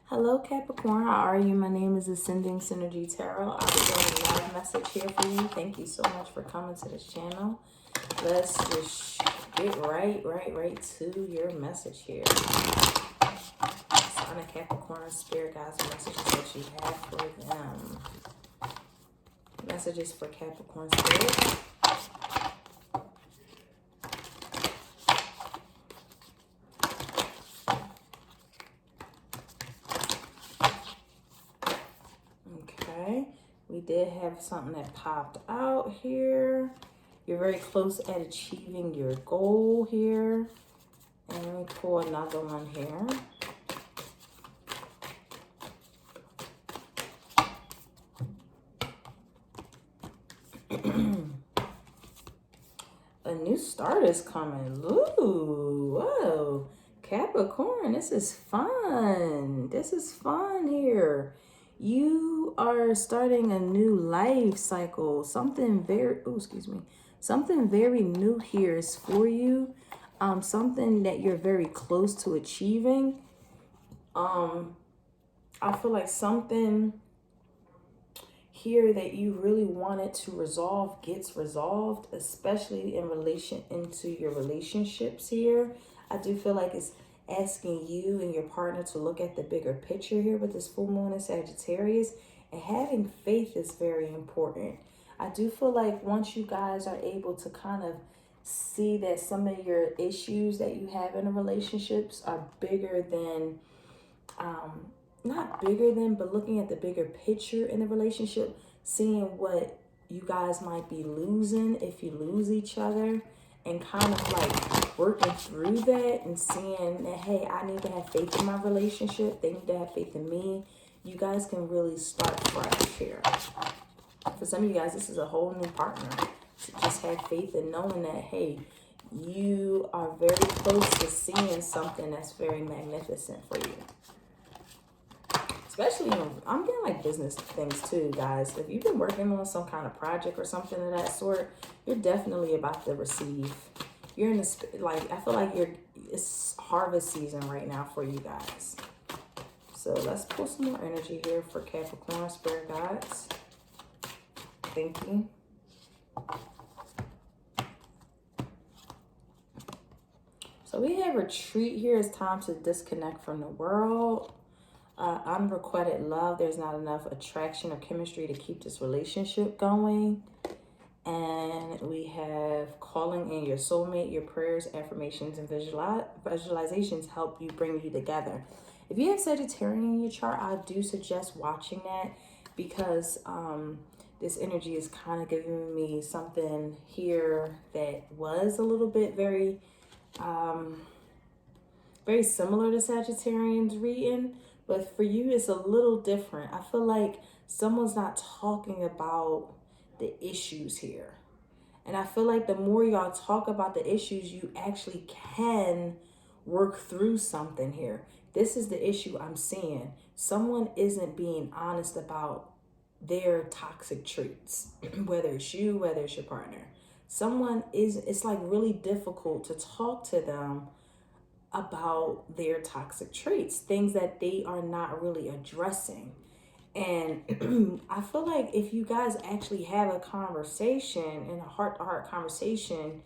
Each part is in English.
Hello Capricorn, how are you? My name is Ascending Synergy Tarot. I'll be doing a live message here for you. Thank you so much for coming to this channel. Let's just get right to your message here. Sign of Capricorn, Spirit Guides, messages that you have for them. Messages for Capricorn Spirit. We did have something that popped out here. You're very close at achieving your goal here. And let me pull another one here. A new start is coming. Ooh, whoa. Capricorn, this is fun. This is fun here. You are starting a new life cycle. Something very new here is for you. Something that you're very close to achieving. I feel like something here that you really wanted to resolve gets resolved, especially in relation into your relationships here. I do feel like it's asking you and your partner to look at the bigger picture here with this full moon in Sagittarius, and having faith is very important. I do feel like once you guys are able to kind of see that some of your issues that you have in a relationships are bigger than, not bigger than, but looking at the bigger picture in the relationship, seeing what you guys might be losing if you lose each other, and kind of like working through that and seeing that, hey, I need to have faith in my relationship. They need to have faith in me. You guys can really start fresh here. For some of you guys, this is a whole new partner. So just have faith in knowing that, hey, you are very close to seeing something that's very magnificent for you. Especially, I'm getting like business things too, guys. If you've been working on some kind of project or something of that sort, you're definitely about to receive. You're in this, like, I feel like it's harvest season right now for you guys. So let's pull some more energy here for Capricorn, Spirit Guides. Thank you. So we have retreat here. It's time to disconnect from the world. Unrequited love. There's not enough attraction or chemistry to keep this relationship going. And we have calling in your soulmate. Your prayers, affirmations, and visualizations help you bring you together. If you have Sagittarius in your chart, I do suggest watching that, because this energy is kind of giving me something here that was a little bit very similar to Sagittarian's reading. But for you, it's a little different. I feel like someone's not talking about the issues here. And I feel like the more y'all talk about the issues, you actually can work through something here. This is the issue I'm seeing. Someone isn't being honest about their toxic traits, whether it's you, whether it's your partner. It's like really difficult to talk to them about their toxic traits, things that they are not really addressing. And I feel like if you guys actually have a conversation, and a heart-to-heart conversation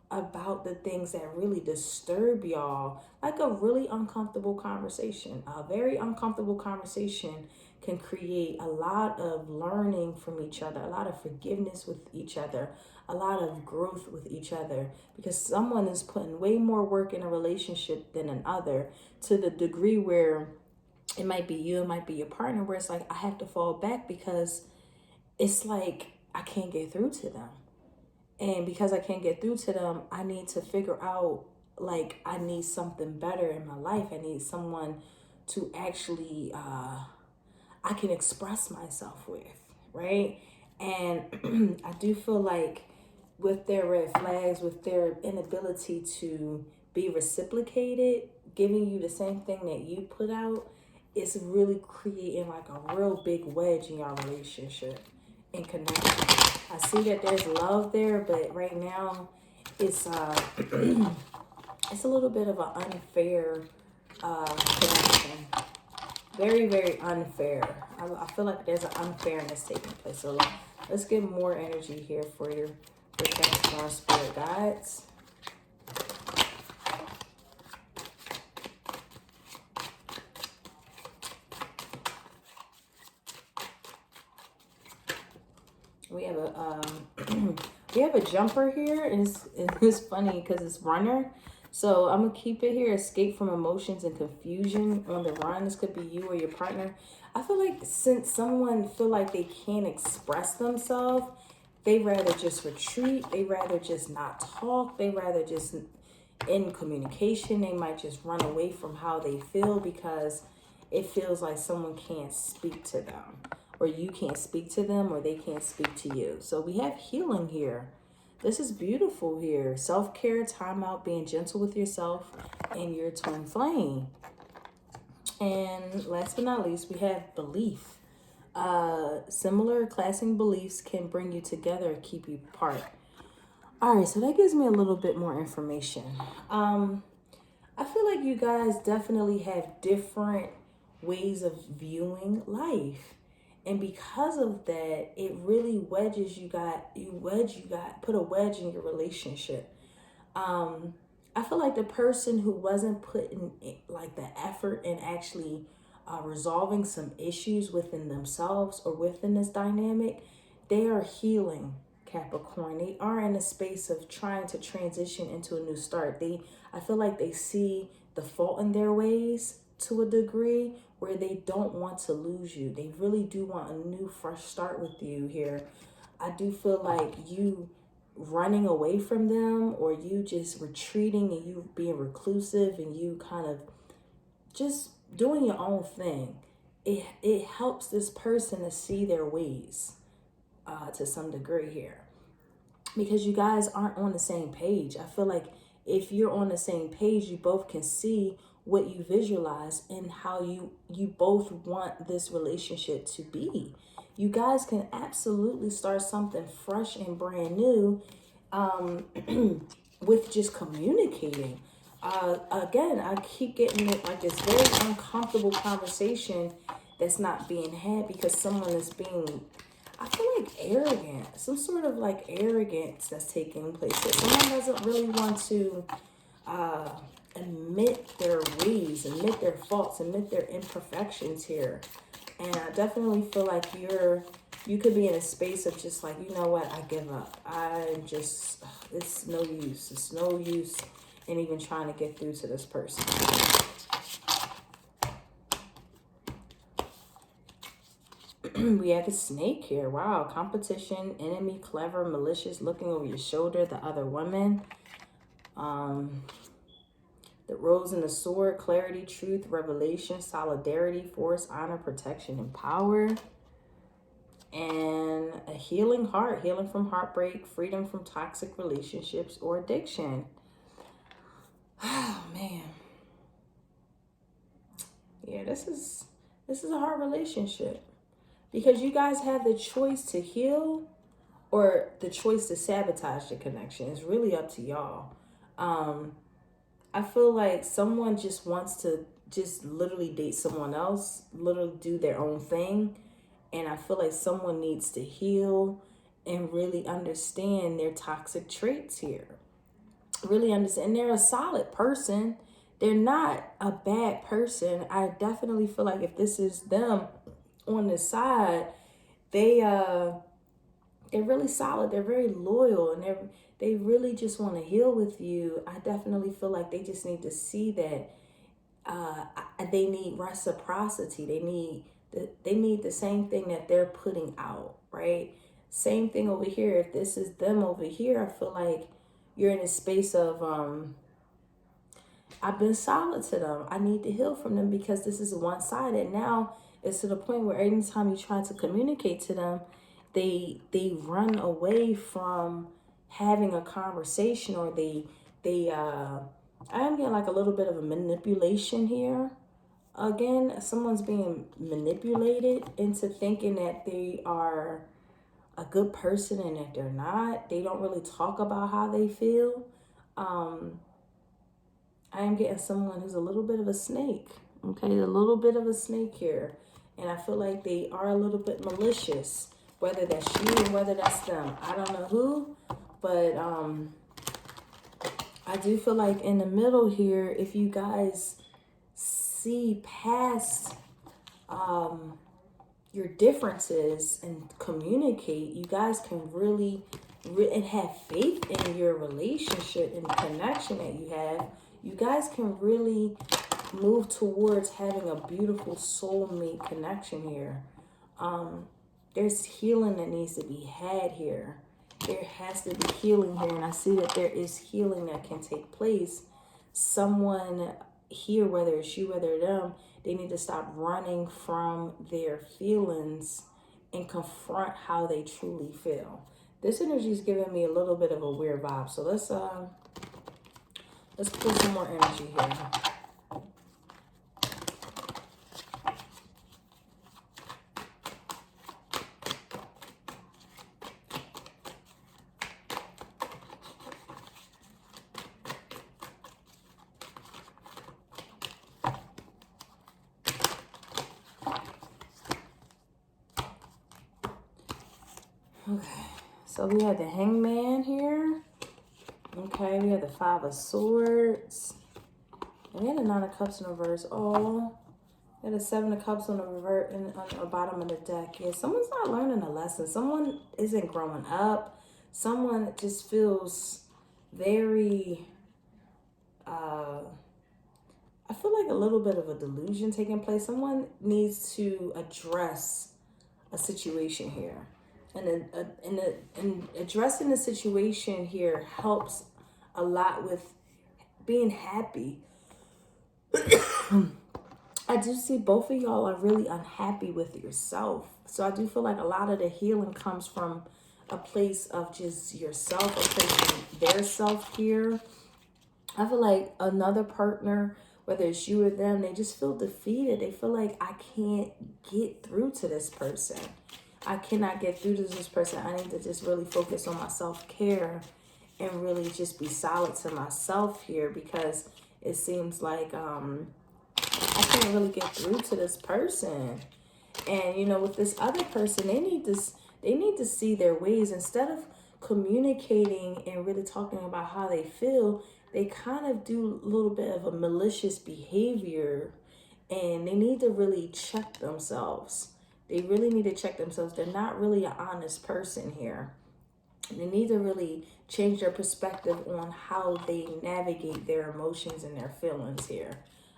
about the things that really disturb y'all, like a really uncomfortable conversation, a very uncomfortable conversation can create a lot of learning from each other, a lot of forgiveness with each other, a lot of growth with each other, because someone is putting way more work in a relationship than another, to the degree where it might be you, it might be your partner, where it's like, I have to fall back because it's like I can't get through to them. And because I can't get through to them, I need to figure out, like, I need something better in my life. I need someone to actually, I can express myself with, right? And I do feel like with their red flags, with their inability to be reciprocated, giving you the same thing that you put out, it's really creating like a real big wedge in your relationship and connection. I see that there's love there, but right now it's it's a little bit of an unfair connection. very, very unfair. I feel like there's an unfairness taking place. So let's get more energy here for Capricorn spirit guides. We have a we have a jumper here, and it's funny because it's runner. So I'm gonna keep it here. Escape from emotions and confusion on the run. This could be you or your partner. I feel like since someone feel like they can't express themselves, they rather just retreat. They rather just not talk. They rather just in communication. They might just run away from how they feel because it feels like someone can't speak to them, or you can't speak to them, or they can't speak to you. So we have healing here. This is beautiful here. Self-care, time out, being gentle with yourself and your twin flame. And last but not least, we have belief. Similar clashing beliefs can bring you together or keep you apart. All right, so that gives me a little bit more information. I feel like you guys definitely have different ways of viewing life. And because of that, it really wedges put a wedge in your relationship. I feel like the person who wasn't putting like the effort in actually resolving some issues within themselves or within this dynamic, they are healing, Capricorn. They are in a space of trying to transition into a new start. I feel like they see the fault in their ways to a degree where they don't want to lose you. They really do want a new fresh start with you here. I do feel like you running away from them, or you just retreating and you being reclusive and you kind of just doing your own thing. It helps this person to see their ways to some degree here, because you guys aren't on the same page. I feel like if you're on the same page, you both can see what you visualize and how you both want this relationship to be. You guys can absolutely start something fresh and brand new with just communicating. Again, I keep getting it like this very uncomfortable conversation that's not being had because someone is being, I feel like, arrogant. Some sort of like arrogance that's taking place here. Someone doesn't really want to admit their ways, admit their faults, admit their imperfections here. And I definitely feel like you could be in a space of just like, you know what, I give up. It's no use. It's no use in even trying to get through to this person. We have a snake here. Wow. Competition, enemy, clever, malicious, looking over your shoulder, the other woman. The rose and the sword, clarity, truth, revelation, solidarity, force, honor, protection, and power. And a healing heart, healing from heartbreak, freedom from toxic relationships or addiction. Oh, man. Yeah, this is a hard relationship. Because you guys have the choice to heal or the choice to sabotage the connection. It's really up to y'all. I feel like someone just wants to just literally date someone else, literally do their own thing. And I feel like someone needs to heal and really understand their toxic traits here. Really understand. And they're a solid person. They're not a bad person. I definitely feel like if this is them on the side, they're really solid. They're very loyal, and they really just want to heal with you. I definitely feel like they just need to see that they need reciprocity. They need the same thing that they're putting out, right? Same thing over here. If this is them over here, I feel like you're in a space of I've been solid to them. I need to heal from them because this is one-sided. Now it's to the point where anytime you try to communicate to them, they run away from having a conversation, or I am getting like a little bit of a manipulation here. Again, someone's being manipulated into thinking that they are a good person and that they're not. They don't really talk about how they feel. I am getting someone who's a little bit of a snake. Okay, a little bit of a snake here. And I feel like they are a little bit malicious. Whether that's you or whether that's them. I don't know who. But I do feel like in the middle here, if you guys see past your differences and communicate, you guys can really and have faith in your relationship and the connection that you have. You guys can really move towards having a beautiful soulmate connection here. There's healing that needs to be had here. There has to be healing here, and I see that there is healing that can take place. Someone here, whether it's you, whether it's them, they need to stop running from their feelings and confront how they truly feel. This energy is giving me a little bit of a weird vibe, so let's pull some more energy here. Okay, so we had the Hangman here. Okay, we had the Five of Swords. And we had the Nine of Cups in reverse. Oh, we had the Seven of Cups on the reverse and on the bottom of the deck. Yeah, someone's not learning a lesson. Someone isn't growing up. Someone just feels very, I feel like a little bit of a delusion taking place. Someone needs to address a situation here. And addressing the situation here helps a lot with being happy. I do see both of y'all are really unhappy with yourself. So I do feel like a lot of the healing comes from a place of just yourself, a place of their self here. I feel like another partner, whether it's you or them, they just feel defeated. They feel like, I can't get through to this person. I cannot get through to this person. I need to just really focus on my self-care and really just be solid to myself here, because it seems like I can't really get through to this person. And, you know, with this other person, they need to see their ways. Instead of communicating and really talking about how they feel, they kind of do a little bit of a malicious behavior, and they need to really check themselves. They really need to check themselves. They're not really an honest person here. They need to really change their perspective on how they navigate their emotions and their feelings here.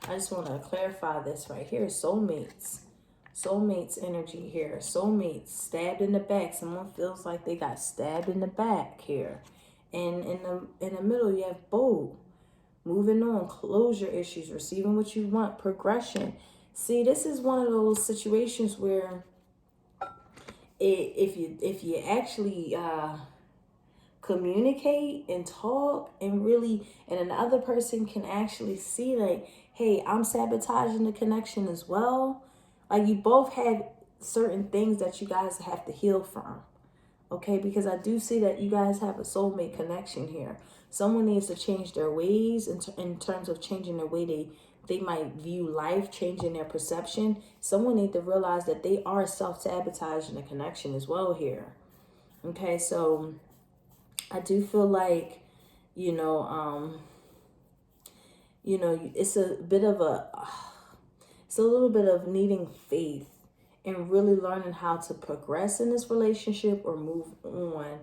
I just want to clarify this right here. Soulmates. Soulmates energy here. Soulmates stabbed in the back. Someone feels like they got stabbed in the back here. And in the middle, you have both. Moving on, closure issues, receiving what you want, progression. See, this is one of those situations where if you actually communicate and talk and really, and another person can actually see like, hey, I'm sabotaging the connection as well. Like, you both have certain things that you guys have to heal from. Okay, because I do see that you guys have a soulmate connection here. Someone needs to change their ways in terms of changing the way they might view life, changing their perception. Someone needs to realize that they are self-sabotaging the connection as well here. Okay, so I do feel like, it's a little bit of needing faith and really learning how to progress in this relationship or move on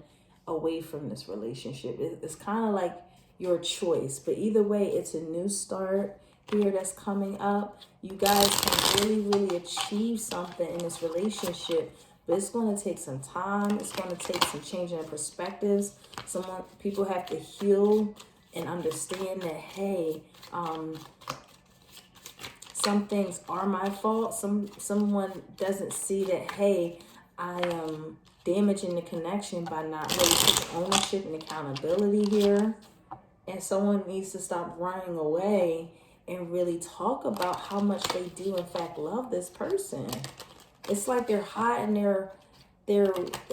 away from this relationship. It's kind of like your choice, but either way, it's a new start here that's coming up. You guys can really, really achieve something in this relationship, but it's going to take some time. It's going to take some changing of perspectives. People have to heal and understand that, hey, some things are my fault. Someone doesn't see that, hey, I am damaging the connection by not really taking ownership and accountability here. And someone needs to stop running away and really talk about how much they do in fact love this person. It's like they're hiding they're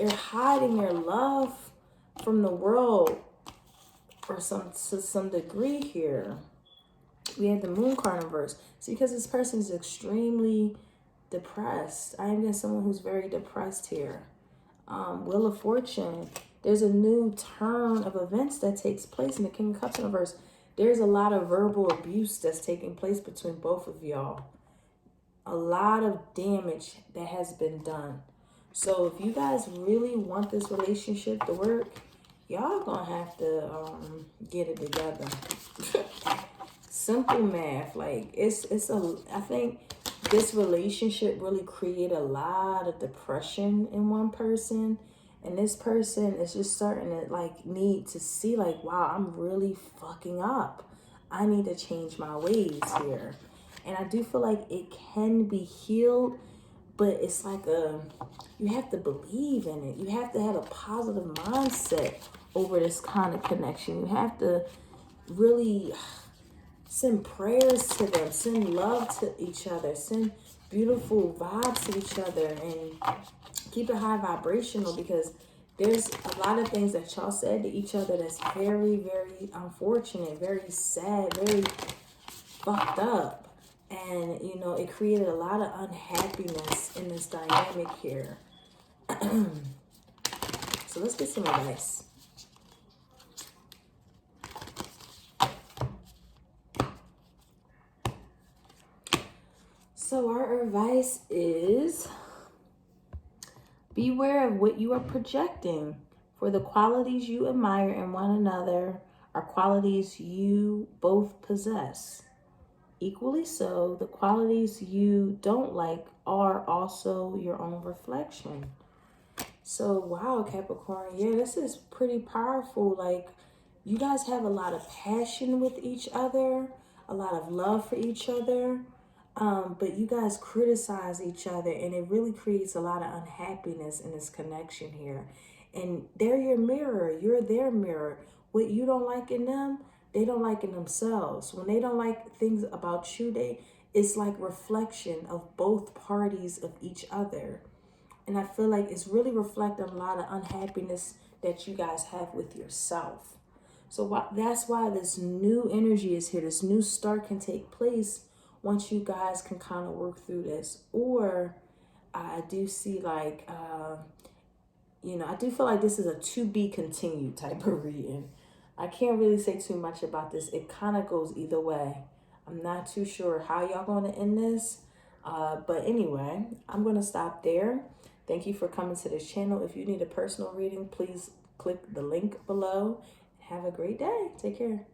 hiding their love from the world or to some degree here. We have the moon card in reverse. See, because this person is extremely depressed. I am getting someone who's very depressed here. Wheel of Fortune. There's a new turn of events that takes place in the King of Cups in reverse. There's a lot of verbal abuse that's taking place between both of y'all. A lot of damage that has been done. So if you guys really want this relationship to work, y'all gonna have to get it together. Simple math. Like I think this relationship really created a lot of depression in one person. And this person is just starting to like need to see like, wow, I'm really fucking up. I need to change my ways here. And I do feel like it can be healed, but it's like you have to believe in it. You have to have a positive mindset over this kind of connection. You have to really send prayers to them, send love to each other, send beautiful vibes to each other, and keep it high vibrational, because there's a lot of things that y'all said to each other that's very, very unfortunate, very sad, very fucked up. And, you know, it created a lot of unhappiness in this dynamic here. So let's get some advice. So our advice is beware of what you are projecting, for the qualities you admire in one another are qualities you both possess. Equally so, the qualities you don't like are also your own reflection. So, wow, Capricorn, yeah, this is pretty powerful. Like, you guys have a lot of passion with each other, a lot of love for each other, but you guys criticize each other, and it really creates a lot of unhappiness in this connection here. And they're your mirror, you're their mirror. What you don't like in them, they don't like in themselves. When they don't like things about you, it's like reflection of both parties of each other. And I feel like it's really reflecting a lot of unhappiness that you guys have with yourself. So that's why this new energy is here. This new start can take place once you guys can kind of work through this. Or I do see like, I do feel like this is a to be continued type of reading. I can't really say too much about this. It kind of goes either way. I'm not too sure how y'all going to end this. But anyway, I'm going to stop there. Thank you for coming to this channel. If you need a personal reading, please click the link below. Have a great day. Take care.